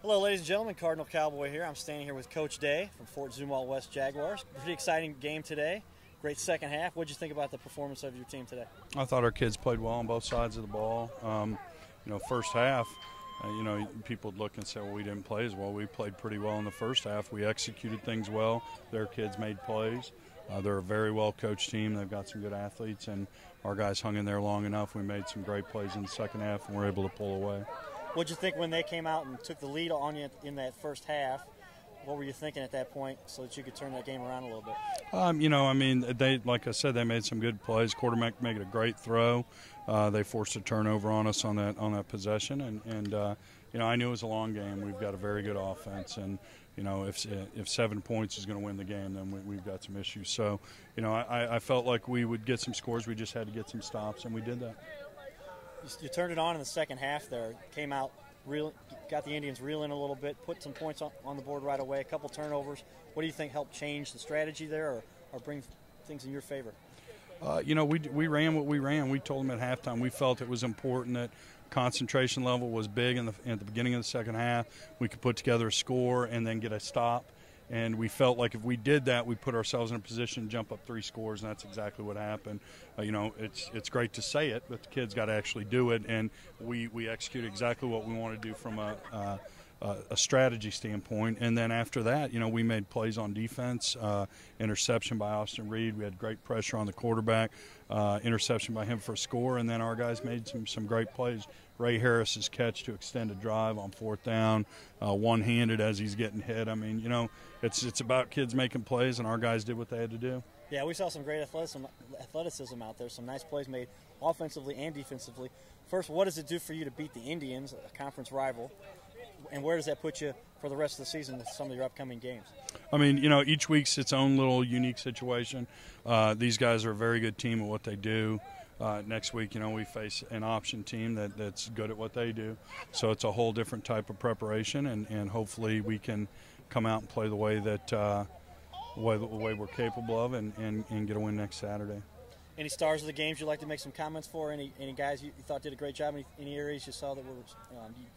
Hello, ladies and gentlemen. Cardinal Cowboy here. I'm standing here with Coach Day from Fort Zumwalt West Jaguars. Pretty exciting game today. Great second half. What did you think about the performance of your team today? I thought our kids played well on both sides of the ball. First half, people would look and say, well, we didn't play as well. We played pretty well in the first half. We executed things well. Their kids made plays. They're a very well-coached team. They've got some good athletes, and our guys hung in there long enough. We made some great plays in the second half, and were able to pull away. What did you think when they came out and took the lead on you in that first half? What were you thinking at that point so that you could turn that game around a little bit? They, like I said, they made some good plays. Quarterback made a great throw. They forced a turnover on us on that possession, and I knew it was a long game. We've got a very good offense, and if 7 points is going to win the game, then we've got some issues. So, I felt like we would get some scores. We just had to get some stops, and we did that. You turned it on in the second half there. Came out, got the Indians reeling a little bit, put some points on the board right away, a couple turnovers. What do you think helped change the strategy there or bring things in your favor? We ran what we ran. We told them at halftime we felt it was important that concentration level was big at the beginning of the second half. We could put together a score and then get a stop. And we felt like if we did that, we'd put ourselves in a position to jump up 3 scores, and that's exactly what happened. It's great to say it, but the kids got to actually do it, and we executed exactly what we want to do from a strategy standpoint. And then after that, we made plays on defense, interception by Austin Reed. We had great pressure on the quarterback, interception by him for a score, and then our guys made some great plays. Ray Harris's catch to extend a drive on 4th down, one-handed as he's getting hit. It's about kids making plays, and our guys did what they had to do. Yeah, we saw some great athleticism out there, some nice plays made offensively and defensively. First, what does it do for you to beat the Indians, a conference rival, and where does that put you for the rest of the season with some of your upcoming games? Each week's its own little unique situation. These guys are a very good team at what they do. Next week, we face an option team that's good at what they do. So it's a whole different type of preparation, and hopefully we can come out and play the way that way we're capable of and get a win next Saturday. Any stars of the games you'd like to make some comments for? Any guys you thought did a great job? Any areas you saw that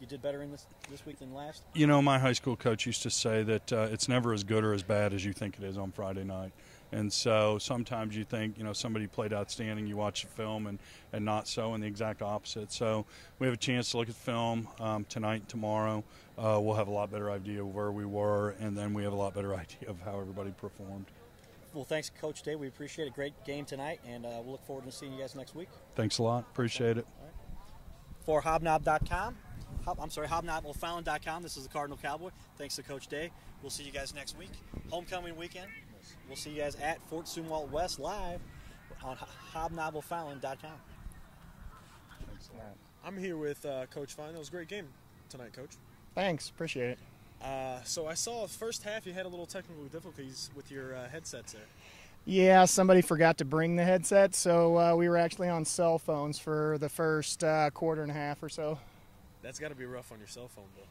you did better in this week than last? My high school coach used to say that it's never as good or as bad as you think it is on Friday night. And so sometimes you think, somebody played outstanding, you watch the film, and not so, and the exact opposite. So we have a chance to look at film tonight and tomorrow. We'll have a lot better idea of where we were, and then we have a lot better idea of how everybody performed. Well, thanks, Coach Day. We appreciate a great game tonight, and we'll look forward to seeing you guys next week. Thanks a lot. Appreciate it. All right. For Hobnob.com, HobNobO'Fallon.com, this is the Cardinal Cowboy. Thanks to Coach Day. We'll see you guys next week. Homecoming weekend. We'll see you guys at Fort Zumwalt West live on HobNobO'Fallon.com. Thanks a lot. I'm here with Coach Fine. That was a great game tonight, Coach. Thanks. Appreciate it. So I saw first half you had a little technical difficulties with your headsets there. Yeah, somebody forgot to bring the headset, so we were actually on cell phones for the first quarter and a half or so. That's got to be rough on your cell phone, though.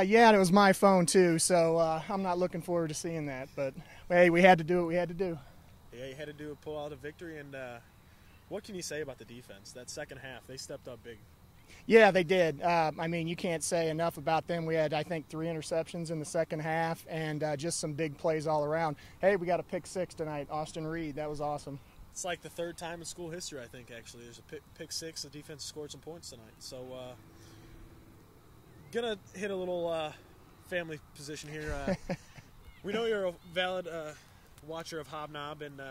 Yeah, and it was my phone too, so I'm not looking forward to seeing that. But hey, we had to do what we had to do. Yeah, you had to pull out a victory. And what can you say about the defense? That second half, they stepped up big. Yeah, they did. You can't say enough about them. We had, I think, 3 interceptions in the second half and just some big plays all around. Hey, we got a pick 6 tonight, Austin Reed. That was awesome. It's like the 3rd time in school history, I think, actually. There's a pick 6. The defense scored some points tonight. So, gonna hit a little family position here. We know you're a valid watcher of Hobnob, and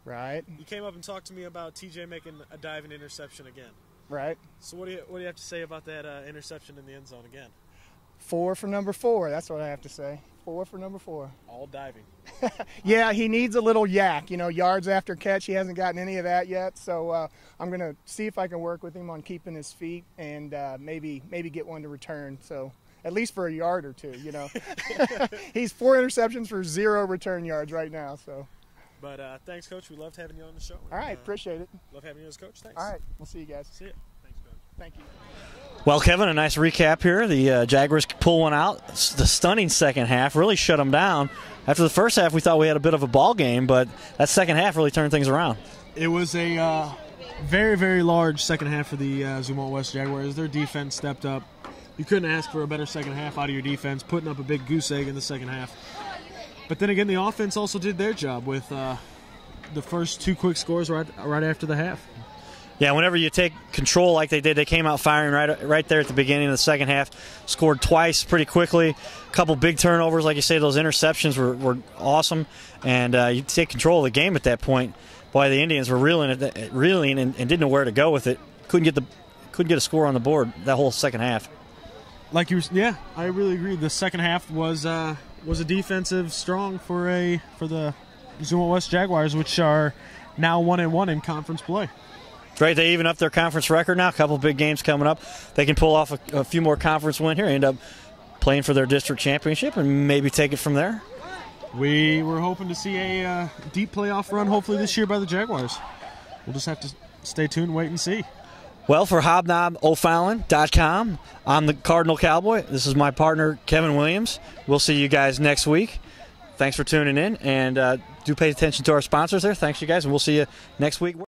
right. You came up and talked to me about TJ making a diving interception again. Right. So what do you have to say about that interception in the end zone again? 4 for number 4. That's what I have to say. 4 for number 4. All diving. Yeah, he needs a little yak. Yards after catch. He hasn't gotten any of that yet. So I'm going to see if I can work with him on keeping his feet and maybe get one to return. So at least for a yard or 2. He's 4 interceptions for 0 return yards right now. So. But thanks, Coach. We loved having you on the show. All right, appreciate it. Love having you as Coach. Thanks. All right, we'll see you guys. See you. Thanks, Coach. Thank you. Well, Kevin, a nice recap here. The Jaguars pull one out. The stunning second half really shut them down. After the first half, we thought we had a bit of a ball game, but that second half really turned things around. It was a very, very large second half for the Zumwalt West Jaguars. Their defense stepped up. You couldn't ask for a better second half out of your defense, putting up a big goose egg in the second half. But then again, the offense also did their job with the first 2 quick scores right after the half. Yeah, whenever you take control like they did, they came out firing right there at the beginning of the second half, scored twice pretty quickly, a couple big turnovers. Like you say, those interceptions were awesome, and you take control of the game at that point. Boy, the Indians were reeling and didn't know where to go with it. Couldn't get a score on the board that whole second half. Yeah, I really agree. The second half was a defensive strong for the Zuma West Jaguars, which are now 1-1 in conference play. Right, they even up their conference record now. A couple big games coming up. They can pull off a few more conference wins here, end up playing for their district championship, and maybe take it from there. We were hoping to see a deep playoff run, hopefully this year by the Jaguars. We'll just have to stay tuned, wait and see. Well, for HobnobO'Fallon.com, I'm the Cardinal Cowboy. This is my partner, Kevin Williams. We'll see you guys next week. Thanks for tuning in, and do pay attention to our sponsors there. Thanks, you guys, and we'll see you next week.